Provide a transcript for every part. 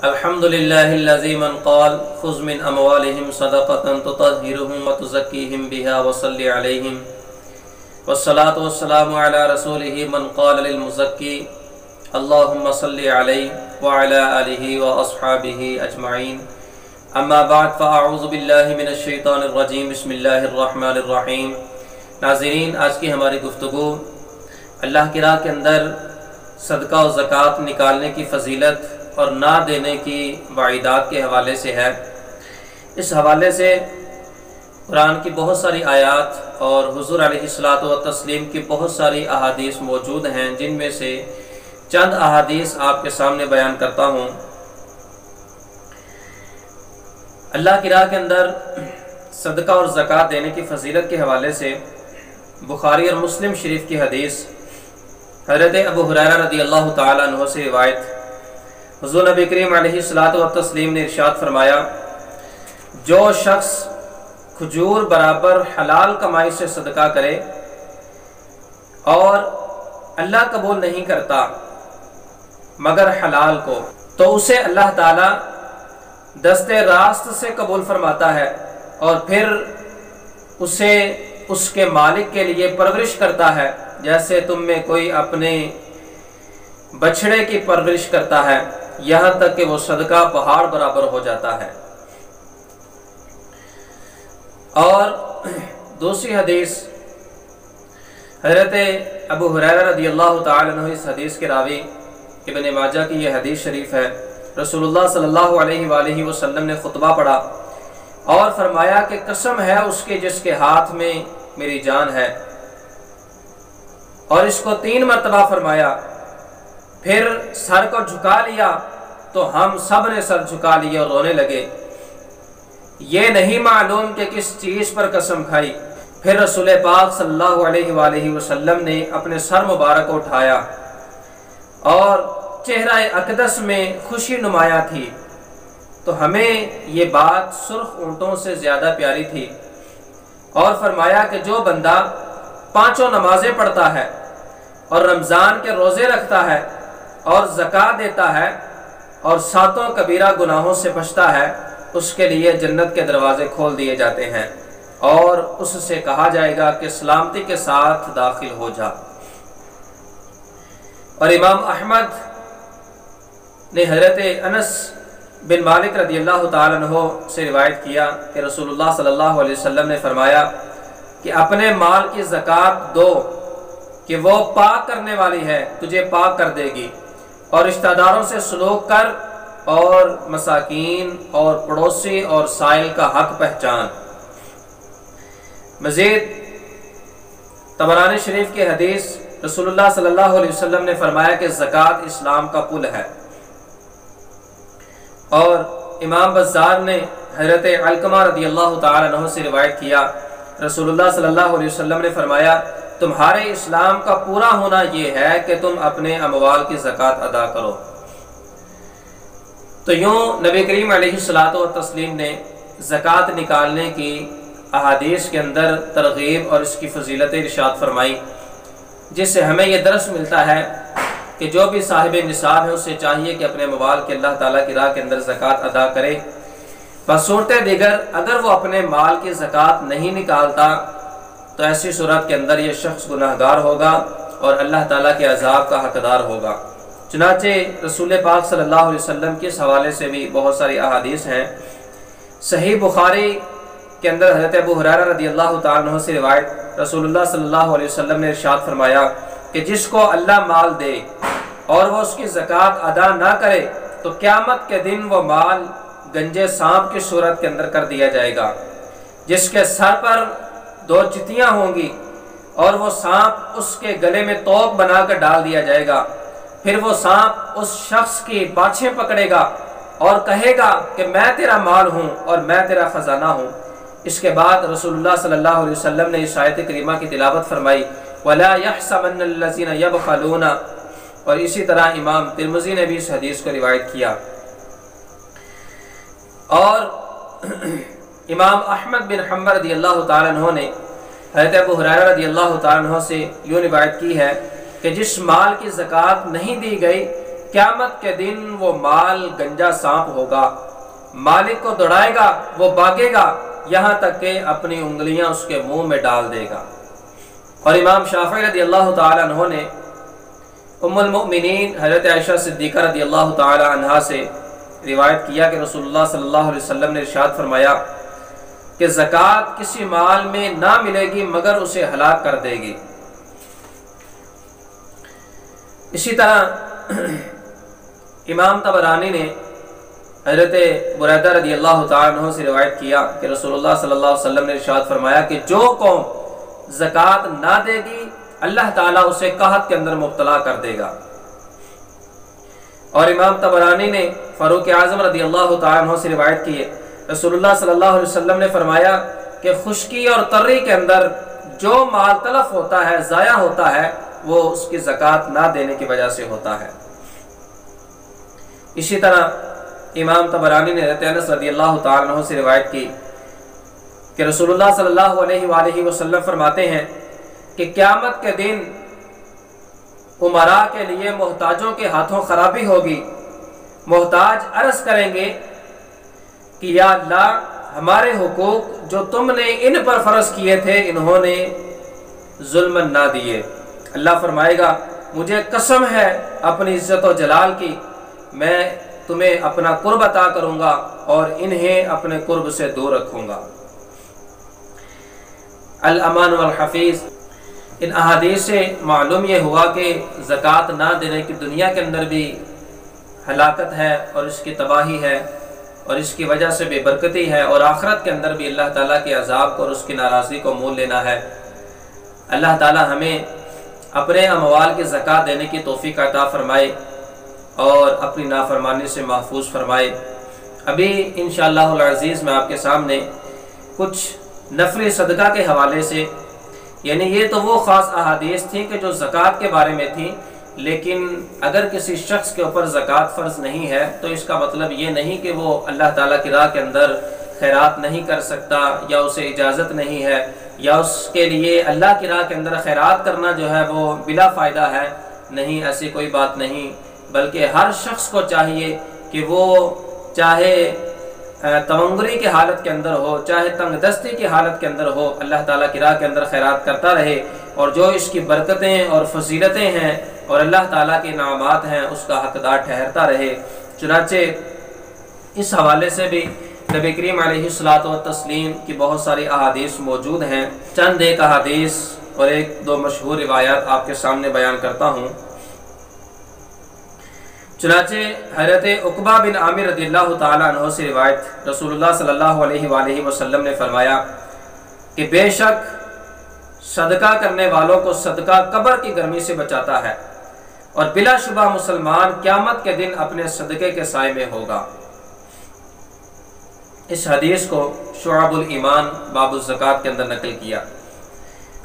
الحمدللہ الذی من قال خذ من اموالہم صدقۃ تطہرہم وتزکیہم بہا وصلی علیہم والصلاۃ والسلام علی رسولہ من قال للمزکی اللہم صلی علیہ وعلی آلہ واصحابہ اجمعین اما بعد فاعوذ باللہ من الشیطان الرجیم بسم اللہ الرحمن الرحیم۔ ناظرین، آج کی ہماری گفتگو اللہ کی راہ کے اندر صدقہ و زکوٰۃ نکالنے کی فضیلت اور نہ دینے کی وعیدات کے حوالے سے ہے۔ اس حوالے سے قرآن کی بہت ساری آیات اور حضور علیہ الصلاۃ والتسلیم کی بہت ساری احادیث موجود ہیں، جن میں سے چند احادیث آپ کے سامنے بیان کرتا ہوں۔ اللہ کی راہ کے اندر صدقہ اور زکوٰۃ دینے کی فضیلت کے حوالے سے بخاری اور مسلم شریف کی حدیث حضرت ابو ہریرہ رضی اللہ تعالیٰ عنہ سے روایت، حضور نبی کریم علیہ الصلاۃ والتسلیم نے ارشاد فرمایا، جو شخص کھجور برابر حلال کمائی سے صدقہ کرے اور اللہ قبول نہیں کرتا مگر حلال کو، تو اسے اللہ تعالیٰ دست راست سے قبول فرماتا ہے اور پھر اسے اس کے مالک کے لیے پرورش کرتا ہے، جیسے تم میں کوئی اپنے بچھڑے کی پرورش کرتا ہے، یہاں تک کہ وہ صدقہ پہاڑ برابر ہو جاتا ہے۔ اور دوسری حدیث حضرت ابو ہریرہ رضی اللہ تعالی عنہ، اس حدیث کے راوی ابن ماجہ کی یہ حدیث شریف ہے، رسول اللہ صلی اللہ علیہ وآلہ وسلم نے خطبہ پڑھا اور فرمایا کہ قسم ہے اس کے جس کے ہاتھ میں میری جان ہے، اور اس کو 3 مرتبہ فرمایا، پھر سر کو جھکا لیا تو ہم سب نے سر جھکا لیا اور رونے لگے، یہ نہیں معلوم کہ کس چیز پر قسم کھائی۔ پھر رسول پاک صلی اللہ علیہ وآلہ وسلم نے اپنے سر مبارک کو اٹھایا اور چہرہ اقدس میں خوشی نمایاں تھی، تو ہمیں یہ بات سرخ اونٹوں سے زیادہ پیاری تھی، اور فرمایا کہ جو بندہ 5 نمازیں پڑھتا ہے اور رمضان کے روزے رکھتا ہے اور زکوٰۃ دیتا ہے اور 7 کبیرہ گناہوں سے بچتا ہے، اس کے لیے جنت کے دروازے کھول دیے جاتے ہیں اور اس سے کہا جائے گا کہ سلامتی کے ساتھ داخل ہو جا۔ اور امام احمد نے حضرت انس بن مالک رضی اللہ تعالیٰ عنہ سے روایت کیا کہ رسول اللہ صلی اللہ علیہ وسلم نے فرمایا کہ اپنے مال کی زکوٰۃ دو کہ وہ پاک کرنے والی ہے، تجھے پاک کر دے گی، اور رشتہ داروں سے سلوک کر اور مساکین اور پڑوسی اور سائل کا حق پہچان۔ مزید طبرانی شریف کی حدیث، رسول اللہ صلی اللہ علیہ وسلم نے فرمایا کہ زکوٰۃ اسلام کا پل ہے۔ اور امام بزار نے حضرت علقمہ رضی اللہ تعالی عنہ سے روایت کیا، رسول اللہ صلی اللہ علیہ وسلم نے فرمایا، تمہارے اسلام کا پورا ہونا یہ ہے کہ تم اپنے اموال کی زکوٰۃ ادا کرو۔ تو یوں نبی کریم علیہ الصلاۃ والتسلیم نے زکوٰۃ نکالنے کی احادیث کے اندر ترغیب اور اس کی فضیلت ارشاد فرمائی، جس سے ہمیں یہ درس ملتا ہے کہ جو بھی صاحب نصاب ہے اسے چاہیے کہ اپنے اموال کے اللہ تعالیٰ کی راہ کے اندر زکوٰۃ ادا کرے۔ بصورت دیگر اگر وہ اپنے مال کی زکوٰۃ نہیں نکالتا تو ایسی صورت کے اندر یہ شخص گناہ گار ہوگا اور اللہ تعالیٰ کے عذاب کا حقدار ہوگا۔ چنانچہ رسول پاک صلی اللہ علیہ وسلم کے اس حوالے سے بھی بہت ساری احادیث ہیں۔ صحیح بخاری کے اندر حضرت ابو ہریرہ رضی اللہ تعالیٰ عنہ سے روایت، رسول اللہ صلی اللہ علیہ وسلم نے ارشاد فرمایا کہ جس کو اللہ مال دے اور وہ اس کی زکوٰۃ ادا نہ کرے تو قیامت کے دن وہ مال گنجے سانپ کی صورت کے اندر کر دیا جائے گا، جس کے سر پر 2 چتیاں ہوں گی اور وہ سانپ اس کے گلے میں توق بنا کر ڈال دیا جائے گا، پھر وہ سانپ اس شخص کی باچھیں پکڑے گا اور کہے گا کہ میں تیرا مال ہوں اور میں تیرا خزانہ ہوں۔ اس کے بعد رسول اللہ صلی اللہ علیہ وسلم نے اس آیت کریمہ کی تلاوت فرمائی، وَلَا يَحْسَبَنَّ الَّذِينَ يَبْخَلُونَ، اور اسی طرح امام ترمذی نے بھی اس حدیث کو روایت کیا۔ اور امام احمد بن حنبل رضی اللہ تعالیٰ عنہ نے حضرت ابو ہریرہ رضی اللہ تعالیٰ عنہ سے یوں روایت کی ہے کہ جس مال کی زکوٰۃ نہیں دی گئی قیامت کے دن وہ مال گنجا سانپ ہوگا، مالک کو دوڑائے گا، وہ بھاگے گا یہاں تک کہ اپنی انگلیاں اس کے منہ میں ڈال دے گا۔ اور امام شافعی رضی اللہ تعالی عنہ نے ام المؤمنین حضرت عائشہ صدیقہ رضی اللہ تعالی عنہا سے روایت کیا کہ رسول اللہ صلی اللہ علیہ وسلم نے ارشاد فرمایا کہ زکوٰۃ کسی مال میں نہ ملے گی مگر اسے ہلاک کر دے گی۔ اسی طرح امام طبرانی نے حضرت بریدہ رضی اللہ تعالیٰ عنہ سے روایت کیا کہ رسول اللہ صلی اللہ علیہ وسلم نے ارشاد فرمایا کہ جو قوم زکوٰۃ نہ دے گی اللہ تعالیٰ اسے قحط کے اندر مبتلا کر دے گا۔ اور امام طبرانی نے فاروق اعظم رضی اللہ تعالیٰ عنہ سے روایت کی ہے رسول اللہ صلی اللہ علیہ وسلم نے فرمایا کہ خشکی اور تری کے اندر جو مال تلف ہوتا ہے، ضائع ہوتا ہے، وہ اس کی زکوٰۃ نہ دینے کی وجہ سے ہوتا ہے۔ اسی طرح امام طبرانی نے حضرت انس رضی اللہ تعالیٰ عنہ سے روایت کی کہ رسول اللہ صلی اللہ علیہ وآلہ وسلم فرماتے ہیں کہ قیامت کے دن امراء کے لیے محتاجوں کے ہاتھوں خرابی ہوگی۔ محتاج عرض کریں گے کہ یا اللہ ہمارے حقوق جو تم نے ان پر فرض کیے تھے انہوں نے ظلم نہ دیے۔ اللہ فرمائے گا مجھے قسم ہے اپنی عزت و جلال کی، میں تمہیں اپنا قرب عطا کروں گا اور انہیں اپنے قرب سے دور رکھوں گا۔ الامان والحفیظ، ان احادیث سے معلوم یہ ہوا کہ زکوٰۃ نہ دینے کی دنیا کے اندر بھی ہلاکت ہے اور اس کی تباہی ہے اور اس کی وجہ سے بے برکتی ہے، اور آخرت کے اندر بھی اللہ تعالیٰ کے عذاب کو اور اس کی ناراضی کو مول لینا ہے۔ اللہ تعالیٰ ہمیں اپنے اموال کی زکوٰۃ دینے کی توفیق عطا فرمائے اور اپنی نافرمانی سے محفوظ فرمائے۔ ابھی انشاءاللہ العزیز میں آپ کے سامنے کچھ نفلی صدقہ کے حوالے سے، یعنی یہ تو وہ خاص احادیث تھیں کہ جو زکوٰۃ کے بارے میں تھیں، لیکن اگر کسی شخص کے اوپر زکوٰۃ فرض نہیں ہے تو اس کا مطلب یہ نہیں کہ وہ اللہ تعالیٰ کی راہ کے اندر خیرات نہیں کر سکتا یا اسے اجازت نہیں ہے یا اس کے لیے اللہ کی راہ کے اندر خیرات کرنا جو ہے وہ بلا فائدہ ہے۔ نہیں، ایسی کوئی بات نہیں، بلکہ ہر شخص کو چاہیے کہ وہ چاہے تونگری کی حالت کے اندر ہو، چاہے تنگ دستی کی حالت کے اندر ہو، اللہ تعالیٰ کی راہ کے اندر خیرات کرتا رہے، اور جو اس کی برکتیں اور فضیلتیں ہیں اور اللہ تعالیٰ کے انعامات ہیں اس کا حقدار ٹھہرتا رہے۔ چنانچہ اس حوالے سے بھی نبی کریم علیہ الصلاۃ والتسلیم کی بہت ساری احادیث موجود ہیں۔ چند ایک احادیث اور ایک دو مشہور روایات آپ کے سامنے بیان کرتا ہوں۔ چنانچہ حضرت عقبہ بن عامر رضی اللہ تعالیٰ عنہ سے روایت، رسول اللہ صلی اللہ علیہ وآلہ وسلم نے فرمایا کہ بے شک صدقہ کرنے والوں کو صدقہ قبر کی گرمی سے بچاتا ہے، اور بلا شبہ مسلمان قیامت کے دن اپنے صدقے کے سائے میں ہوگا۔ اس حدیث کو شعب الایمان باب الزکوٰۃ کے اندر نقل کیا۔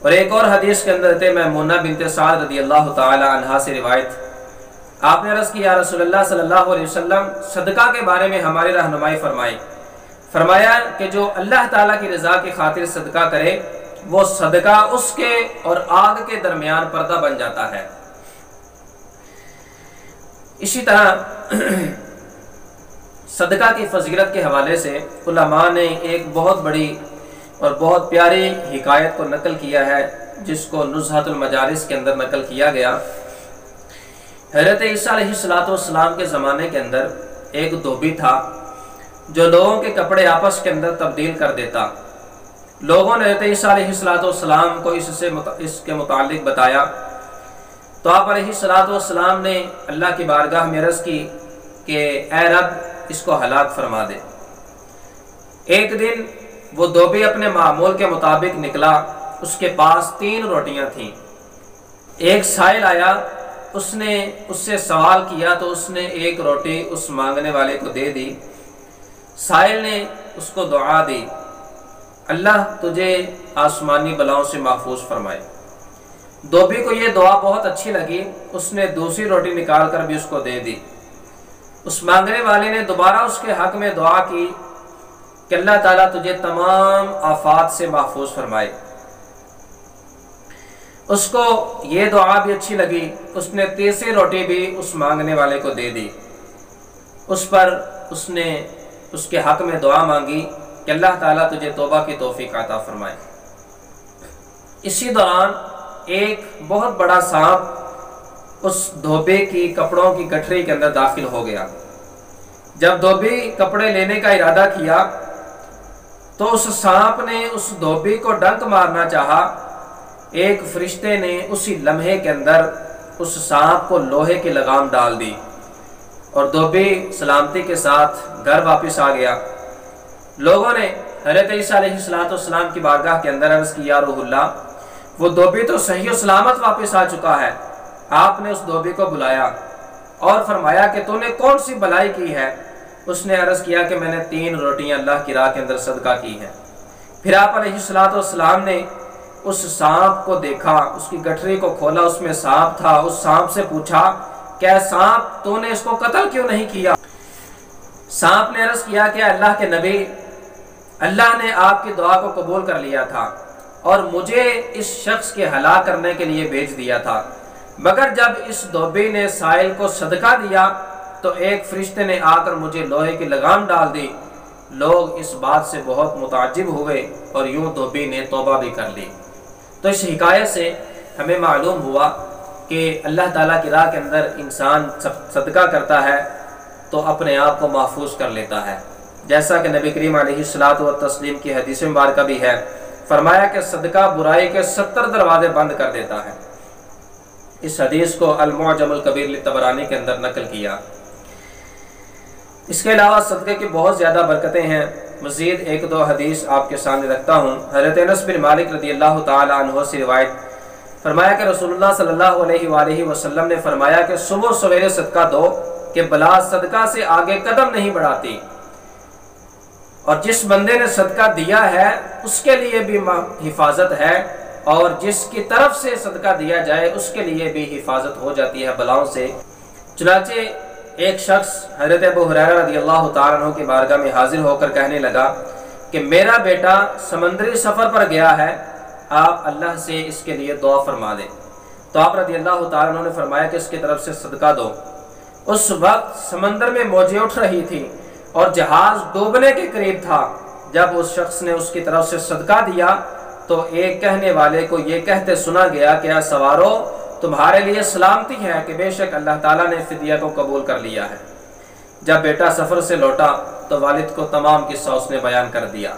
اور ایک اور حدیث کے اندر تھے میمونہ بنت سعد رضی اللہ تعالی عنہا سے روایت، آپ نے عرض کی یا رسول اللہ صلی اللہ علیہ وسلم صدقہ کے بارے میں ہماری رہنمائی فرمائی۔ فرمایا کہ جو اللہ تعالیٰ کی رضا کی خاطر صدقہ کرے وہ صدقہ اس کے اور آگ کے درمیان پردہ بن جاتا ہے۔ اسی طرح صدقہ کی فضیلت کے حوالے سے علماء نے ایک بہت بڑی اور بہت پیاری حکایت کو نقل کیا ہے، جس کو نزہۃ المجالس کے اندر نقل کیا گیا۔ حضرت عیسیٰ علیہ السلام کے زمانے کے اندر ایک دھوبی تھا جو لوگوں کے کپڑے آپس کے اندر تبدیل کر دیتا۔ لوگوں نے حضرت عیسیٰ علیہ السلام کو اس کے متعلق بتایا تو آپ علیہ السلام نے اللہ کی بارگاہ میں عرض کی کہ اے رب اس کو ہلاک فرما دے۔ ایک دن وہ دھوبی اپنے معمول کے مطابق نکلا، اس کے پاس 3 روٹیاں تھیں۔ ایک سائل آیا، اس نے اس سے سوال کیا تو اس نے ایک روٹی اس مانگنے والے کو دے دی۔ سائل نے اس کو دعا دی، اللہ تجھے آسمانی بلاؤں سے محفوظ فرمائے۔ دھوبی کو یہ دعا بہت اچھی لگی، اس نے دوسری روٹی نکال کر بھی اس کو دے دی۔ اس مانگنے والے نے دوبارہ اس کے حق میں دعا کی کہ اللہ تعالیٰ تجھے تمام آفات سے محفوظ فرمائے۔ اس کو یہ دعا بھی اچھی لگی، اس نے تیسری روٹی بھی اس مانگنے والے کو دے دی۔ اس پر اس نے اس کے حق میں دعا مانگی کہ اللہ تعالیٰ تجھے توبہ کی توفیق عطا فرمائے۔ اسی دوران ایک بہت بڑا سانپ اس دھوبے کی کپڑوں کی گٹھری کے اندر داخل ہو گیا۔ جب دھوبی کپڑے لینے کا ارادہ کیا تو اس سانپ نے اس دھوبی کو ڈنک مارنا چاہا، ایک فرشتے نے اسی لمحے کے اندر اس سانپ کو لوہے کی لگام ڈال دی اور دھوبی سلامتی کے ساتھ گھر واپس آ گیا۔ لوگوں نے حضرت عیسیٰ علیہ السلام کی بارگاہ کے اندر عرض کی، یا روح اللہ، وہ دھوبی تو صحیح و سلامت واپس آ چکا ہے۔ آپ نے اس دھوبی کو بلایا اور فرمایا کہ تو نے کون سی بلائی کی ہے؟ اس نے عرض کیا کہ میں نے 3 روٹیاں اللہ کی راہ کے اندر صدقہ کی ہیں۔ پھر آپ علیہ السلام نے اس سانپ کو دیکھا، اس کی گٹھری کو کھولا، اس میں سانپ تھا۔ اس سانپ سے پوچھا کہ اے سانپ، تو نے اس کو قتل کیوں نہیں کیا؟ سانپ نے عرض کیا کہ اللہ کے نبی، اللہ نے آپ کی دعا کو قبول کر لیا تھا اور مجھے اس شخص کے ہلاک کرنے کے لیے بھیج دیا تھا، مگر جب اس دھوبی نے سائل کو صدقہ دیا تو ایک فرشتے نے آ کر مجھے لوہے کی لگام ڈال دی۔ لوگ اس بات سے بہت متعجب ہوئے اور یوں دھوبی نے توبہ بھی کر لی۔ تو اس حکایت سے ہمیں معلوم ہوا کہ اللہ تعالیٰ کی راہ کے اندر انسان صدقہ کرتا ہے تو اپنے آپ کو محفوظ کر لیتا ہے، جیسا کہ نبی کریم علیہ الصلوۃ والتسلیم کی حدیث مبارکہ بھی ہے، فرمایا کہ صدقہ برائی کے 70 دروازے بند کر دیتا ہے۔ اس حدیث کو المعجم الکبیر للطبرانی کے اندر نقل کیا۔ اس کے علاوہ صدقے کی بہت زیادہ برکتیں ہیں۔ مزید 1-2 حدیث آپ کے سامنے رکھتا ہوں۔ حضرت انس بن مالک رضی اللہ تعالی عنہ سے روایت، فرمایا کہ رسول اللہ صلی اللہ علیہ وآلہ وسلم نے فرمایا کہ صبح سویرے صدقہ دو کہ بلا صدقہ سے آگے قدم نہیں بڑھاتی، اور جس بندے نے صدقہ دیا ہے اس کے لیے بھی حفاظت ہے، اور جس کی طرف سے صدقہ دیا جائے اس کے لیے بھی حفاظت ہو جاتی ہے بلاؤں سے۔ چنانچہ ایک شخص حضرت ابو ہریرہ رضی اللہ تعالیٰ عنہ کی بارگاہ میں حاضر ہو کر کہنے لگا کہ میرا بیٹا سمندری سفر پر گیا ہے، آپ اللہ سے اس کے لیے دعا فرما دیں۔ تو آپ رضی اللہ تعالیٰ عنہ نے فرمایا کہ اس کی طرف سے صدقہ دو۔ اس وقت سمندر میں موجیں اٹھ رہی تھی اور جہاز ڈوبنے کے قریب تھا۔ جب اس شخص نے اس کی طرف سے صدقہ دیا تو ایک کہنے والے کو یہ کہتے سنا گیا کہ اے سوارو، تمہارے لیے سلامتی ہے کہ بے شک اللہ تعالیٰ نے فدیہ کو قبول کر لیا ہے۔ جب بیٹا سفر سے لوٹا تو والد کو تمام قصہ اس نے بیان کر دیا۔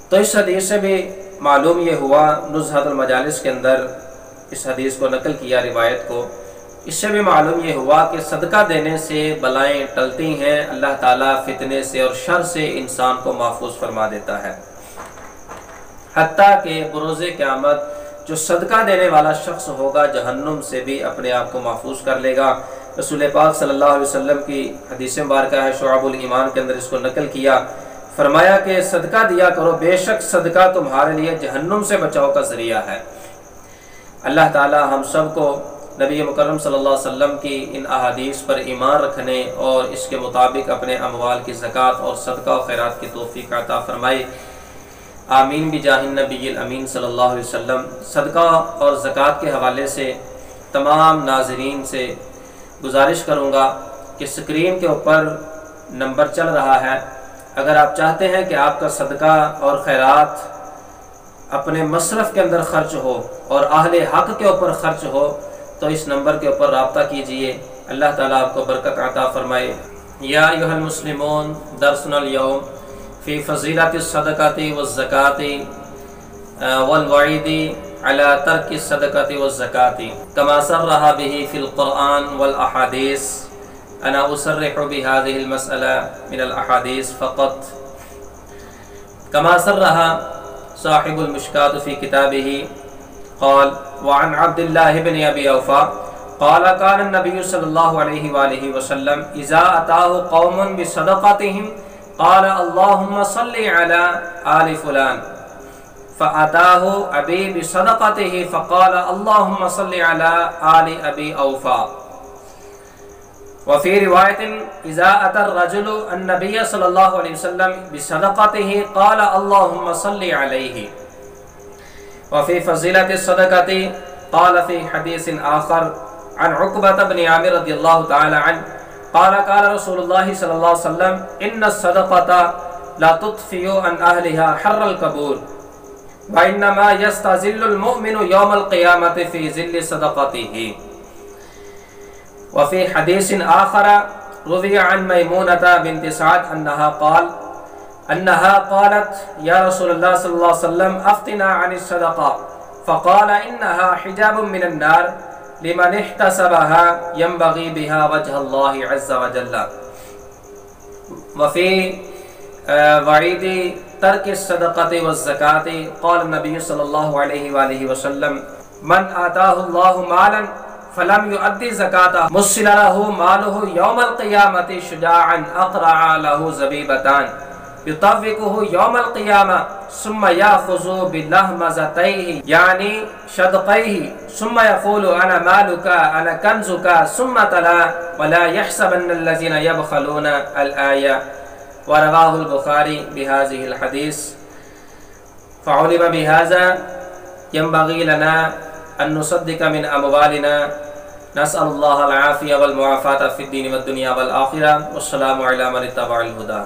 تو اس حدیث سے بھی معلوم یہ ہوا، نزہۃ المجالس کے اندر اس حدیث کو نقل کیا روایت کو، اس سے بھی معلوم یہ ہوا کہ صدقہ دینے سے بلائیں ٹلتی ہیں، اللہ تعالیٰ فتنے سے اور شر سے انسان کو محفوظ فرما دیتا ہے، حتیٰ کہ بروز قیامت جو صدقہ دینے والا شخص ہوگا جہنم سے بھی اپنے آپ کو محفوظ کر لے گا۔ رسول پاک صلی اللہ علیہ وسلم کی حدیث مبارکہ ہے، شعب الایمان کے اندر اس کو نقل کیا، فرمایا کہ صدقہ دیا کرو، بے شک صدقہ تمہارے لیے جہنم سے بچاؤ کا ذریعہ ہے۔ اللہ تعالی ہم سب کو نبی مکرم صلی اللہ علیہ وسلم کی ان احادیث پر ایمان رکھنے اور اس کے مطابق اپنے اموال کی زکوٰۃ اور صدقہ و خیرات کی توفیق عطا فرمائے، آمین بجاہ النبی الامین صلی اللہ علیہ وسلم۔ صدقہ اور زکوٰۃ کے حوالے سے تمام ناظرین سے گزارش کروں گا کہ اسکرین کے اوپر نمبر چل رہا ہے، اگر آپ چاہتے ہیں کہ آپ کا صدقہ اور خیرات اپنے مصرف کے اندر خرچ ہو اور اہل حق کے اوپر خرچ ہو تو اس نمبر کے اوپر رابطہ کیجئے، اللہ تعالیٰ آپ کو برکت عطا فرمائے۔ یا ایھا المسلمون، درسنا اليوم فی فضیلت الصدقۃ والزکاۃ والوعید علی ترک الصدقۃ والزکاۃ کما صرح به فی القرآن والاحادیث۔ انا اصرح بهذه المسألة من الاحاديث فقط كما صرح صاحب المشكاة في كتابه قال وعن عبد الله بن ابي اوفى قال كان النبي صلى الله عليه واله وسلم اذا اتاه قوم بصدقتهم قال اللهم صل على آل فلان فاتاه ابي بصدقته فقال اللهم صل على آل ابي اوفى۔ وفي رواية إذا أتى الرجل النبي صلى الله عليه وسلم بصدقته قال اللهم صل عليه۔ وفي فضيلة الصدقة قال في حديث آخر عن عقبة بن عامر رضي الله تعالى عنه قال قال رسول الله صلى الله عليه وسلم إن الصدقة لا تطفئ عن أهلها حر القبور وإنما يستظل المؤمن يوم القيامة في ظل صدقته. وفي حديث آخر روي عن ميمونة بنت سعد أنها قالت يا رسول الله صلى الله عليه وسلم أفتنا عن الصدقة فقال إنها حجاب من النار لمن احتسبها ينبغي بها وجه الله عز وجل. وفي وعيد ترك الصدقة والزكاة قال النبي صلى الله عليه وآله وسلم من آتاه الله مالا فلم يؤدي زكاته مثل له ماله يوم القيامة شجاعا أقرع له زبيبتان يطوقه يوم القيامة ثم يأخذ بلهمزتيه يعني شدقيه ثم يقول أنا مالك أنا كنزك ثم تلا ولا يحسبن الذين يبخلون الآية. ورواه البخاري بهذه الحديث. فعلم بهذا ينبغي لنا أن نصدق من أموالنا. نسأل الله العافية والمعافاة في الدين والدنيا والآخرة. والسلام على من اتبع الهدى.